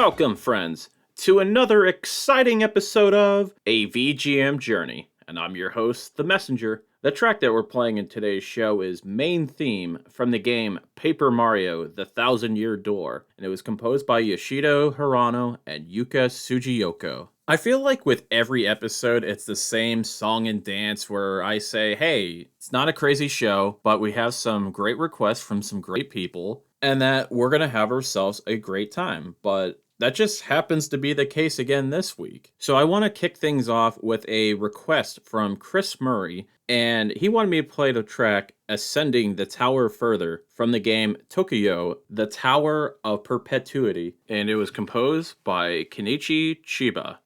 Welcome, friends, to another exciting episode of A VGM Journey. And I'm your host, The Messenger. The track that we're playing in today's show is Main Theme from the game Paper Mario: The Thousand Year Door, and it was composed by Yoshito, Hirano, and Yuka Tsujiyoko. I feel like with every episode, it's the same song and dance where I say, hey, it's not a crazy show, but we have some great requests from some great people, and that we're going to have ourselves a great time. But that just happens to be the case again this week. So I want to kick things off with a request from Chris Murray, and he wanted me to play the track Ascending the Tower Further from the game Tokoyo, The Tower of Perpetuity, and it was composed by Kenichi Chiba.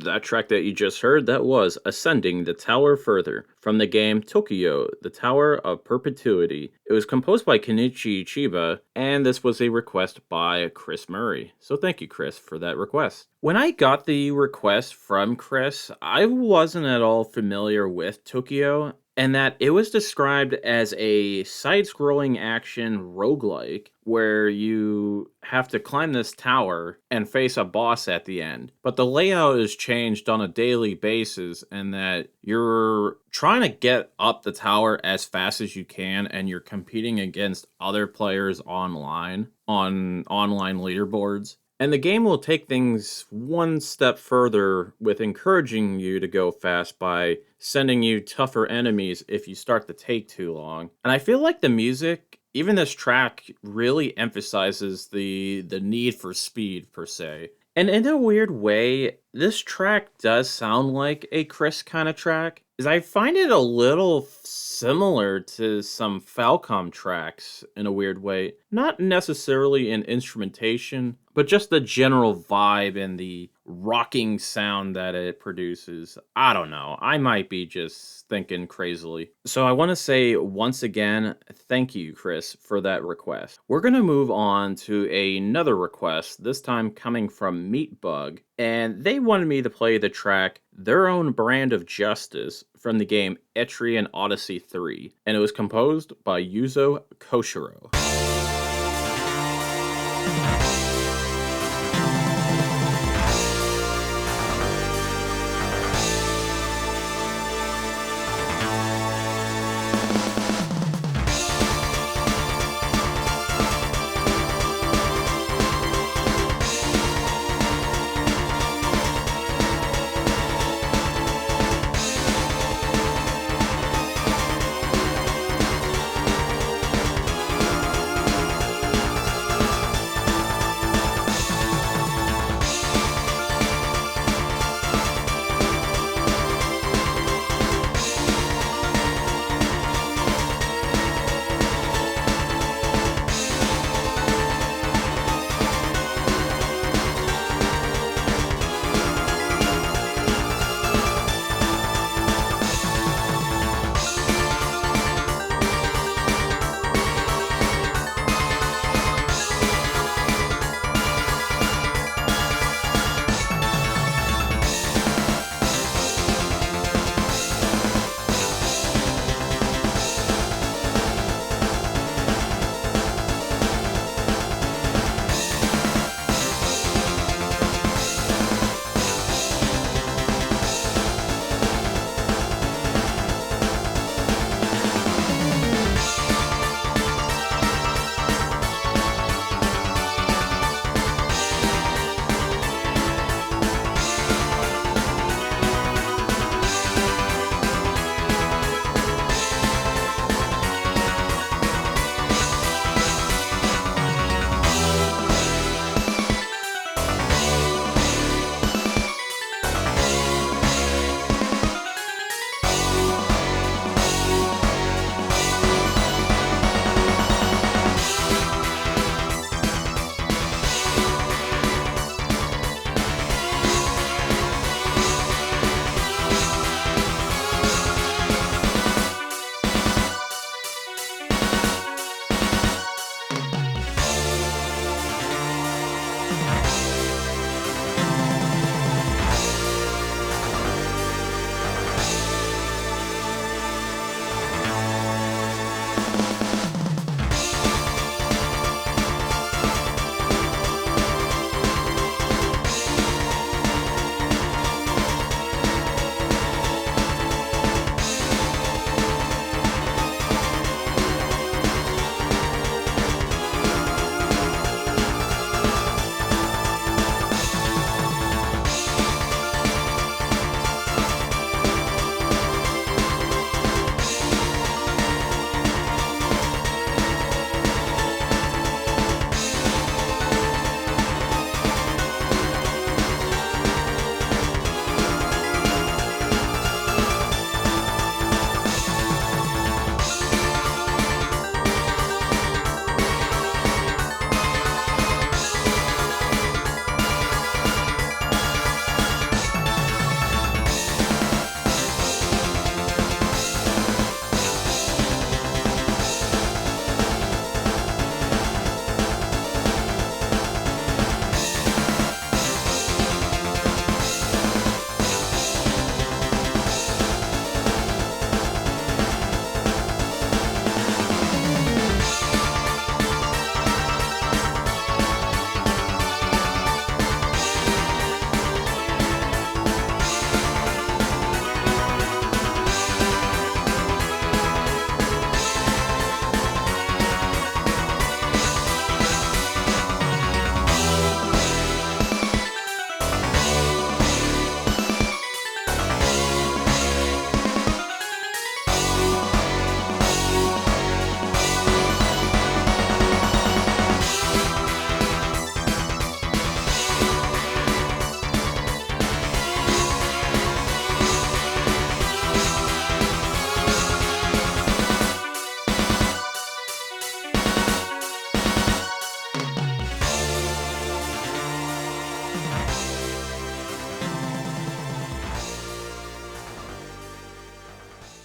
That track that you just heard, that was Ascending the Tower Further from the game Tokoyo, The Tower of Perpetuity. It was composed by Kenichi Chiba, and this was a request by Chris Murray. So thank you, Chris, for that request. When I got the request from Chris, I wasn't at all familiar with Tokoyo, and that it was described as a side-scrolling action roguelike where you have to climb this tower and face a boss at the end. But the layout is changed on a daily basis, and that you're trying to get up the tower as fast as you can, and you're competing against other players online on online leaderboards. And the game will take things one step further with encouraging you to go fast by sending you tougher enemies if you start to take too long. And I feel like the music, even this track, really emphasizes the need for speed, per se. And in a weird way, this track does sound like a Chris kind of track, is I find it a little similar to some Falcom tracks in a weird way. Not necessarily in instrumentation, but just the general vibe and the rocking sound that it produces. I don't know. I might be just thinking crazily. So I want to say once again, thank you, Chris, for that request. We're going to move on to another request, this time coming from Meatbug, and they wanted me to play the track Their Own Brand of Justice from the game Etrian Odyssey 3, and it was composed by Yuzo Koshiro.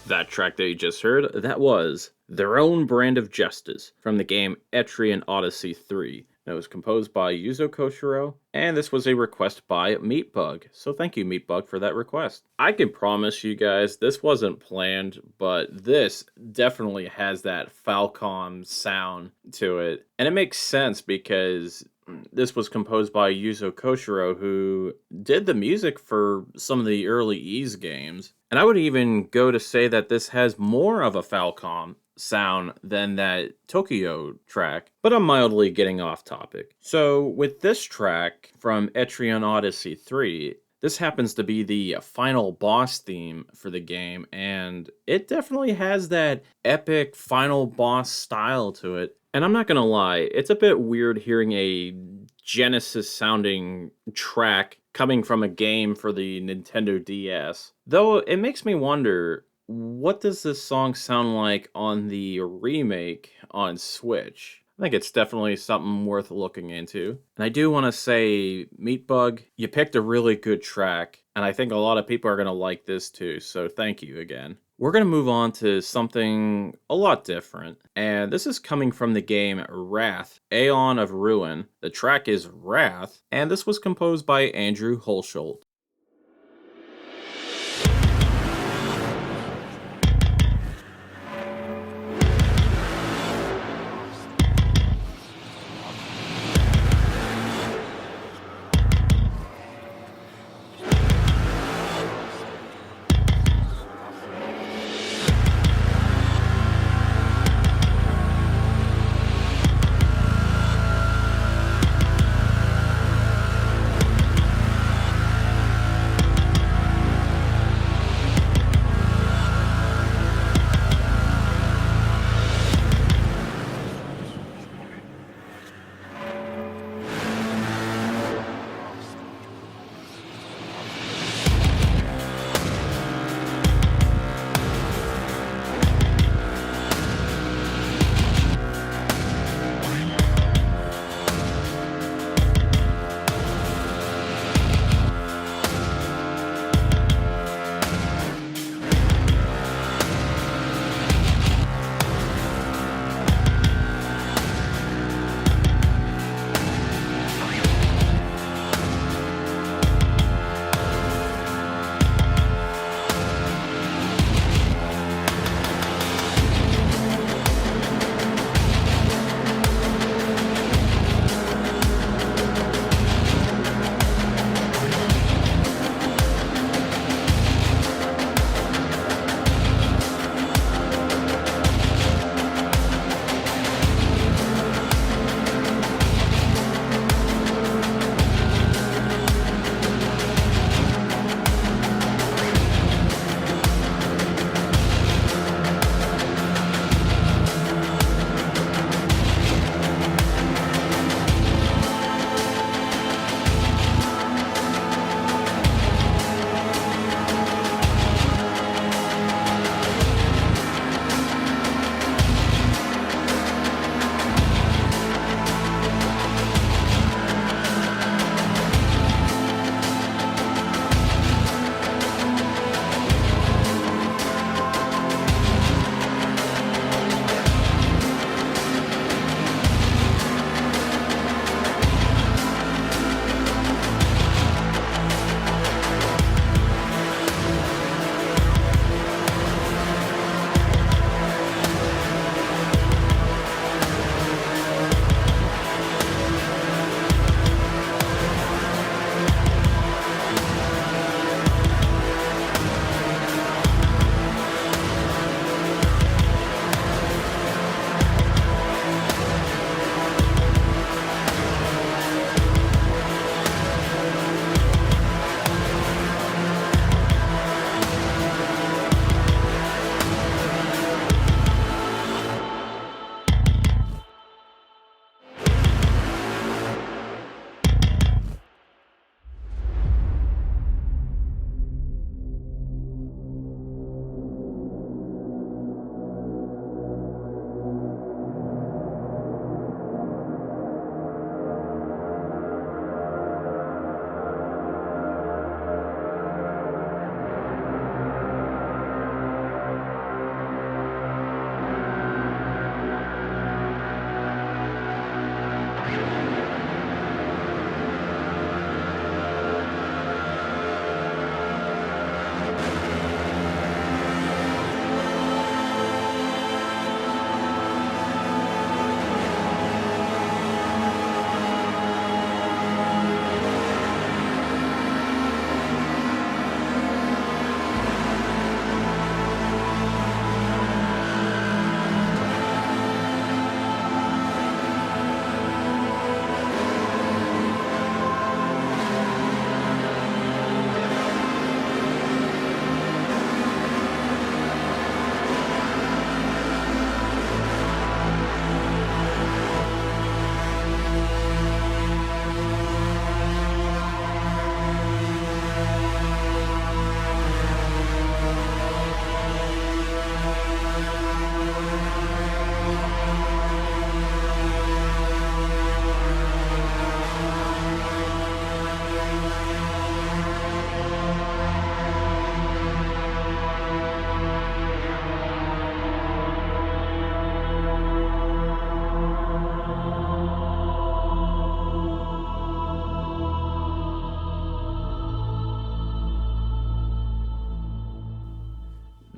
That track that you just heard, that was Their Own Brand of Justice from the game Etrian Odyssey 3. That was composed by Yuzo Koshiro, and this was a request by Meatbug. So thank you, Meatbug, for that request. I can promise you guys this wasn't planned, but this definitely has that Falcom sound to it. And it makes sense because This was composed by Yuzo Koshiro, who did the music for some of the early Ys games. And I would even go to say that this has more of a Falcom sound than that Tokoyo track, but I'm mildly getting off topic. So, with this track from Etrian Odyssey 3, this happens to be the final boss theme for the game, and it definitely has that epic final boss style to it. And I'm not gonna lie, it's a bit weird hearing a Genesis sounding track coming from a game for the Nintendo DS. Though it makes me wonder, what does this song sound like on the remake on Switch? I think it's definitely something worth looking into. And I do want to say, Meatbug, you picked a really good track, and I think a lot of people are going to like this too, so thank you again. We're going to move on to something a lot different, and this is coming from the game Wrath, Aeon of Ruin. The track is Wrath, and this was composed by Andrew Hulshult.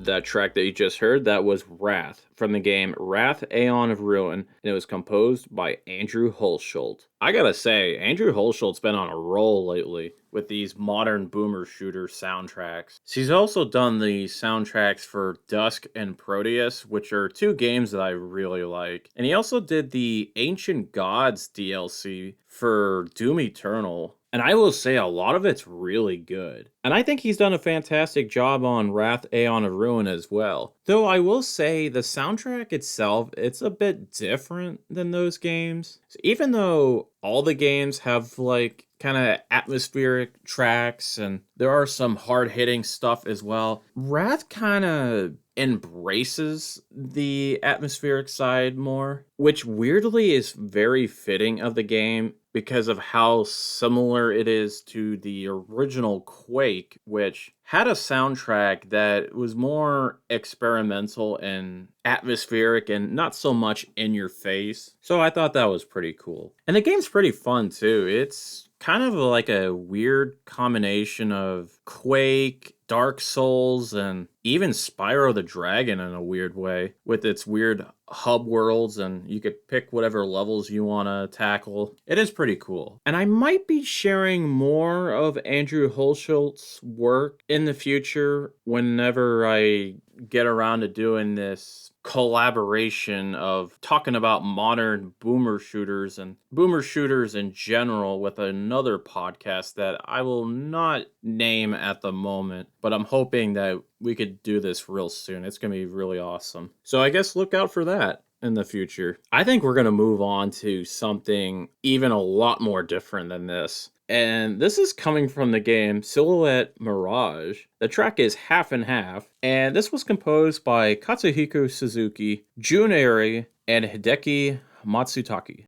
That track that you just heard, that was Wrath from the game Wrath Aeon of Ruin, and it was composed by Andrew Hulshult. I gotta say, Andrew Hulshult's been on a roll lately with these modern boomer shooter soundtracks. He's also done the soundtracks for Dusk and Proteus, which are two games that I really like. And he also did the Ancient Gods DLC for Doom Eternal. And I will say a lot of it's really good. And I think he's done a fantastic job on Wrath Aeon of Ruin as well. Though I will say the soundtrack itself, it's a bit different than those games. So even though all the games have like kind of atmospheric tracks and there are some hard-hitting stuff as well, Wrath kind of embraces the atmospheric side more, which weirdly is very fitting of the game because of how similar it is to the original Quake, which had a soundtrack that was more experimental and atmospheric and not so much in your face. So I thought that was pretty cool. And the game's pretty fun too. It's kind of like a weird combination of Quake, Dark Souls, and even Spyro the Dragon in a weird way, with its weird hub worlds, and you could pick whatever levels you want to tackle. It is pretty cool. And I might be sharing more of Andrew Hulshult's work in the future whenever I get around to doing this collaboration of talking about modern boomer shooters and boomer shooters in general with another podcast that I will not name at the moment, but I'm hoping that we could do this real soon. It's going to be really awesome. So I guess look out for that in the future. I think we're going to move on to something even a lot more different than this. And this is coming from the game Silhouette Mirage. The track is Half and Half, and this was composed by Katsuhiko Suzuki, Jun Irie, and Hideki Matsutake.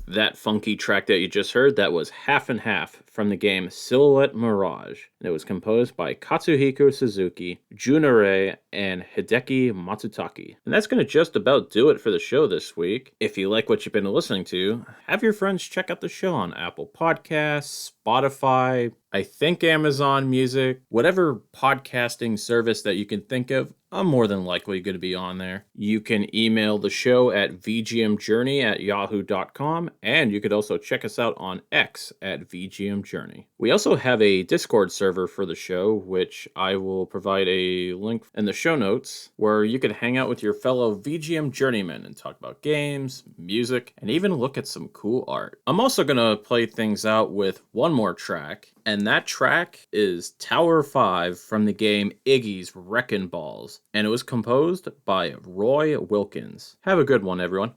That funky track that you just heard, that was Half and Half from the game Silhouette Mirage, and it was composed by Katsuhiko Suzuki, Jun Irie, and Hideki Matsutake. And that's going to just about do it for the show this week. If you like what you've been listening to, have your friends check out the show on Apple Podcasts, Spotify, I think Amazon Music, whatever podcasting service that you can think of. I'm more than likely going to be on there. You can email the show at vgmjourney@yahoo.com, and you could also check us out on X at vgmjourney. We also have a Discord server for the show, which I will provide a link in the show notes, where you could hang out with your fellow VGM journeymen and talk about games, music, and even look at some cool art. I'm also going to play things out with one more track, and that track is Tower 5 from the game Iggy's Reckin Balls, and it was composed by Roy Wilkins. Have a good one, everyone.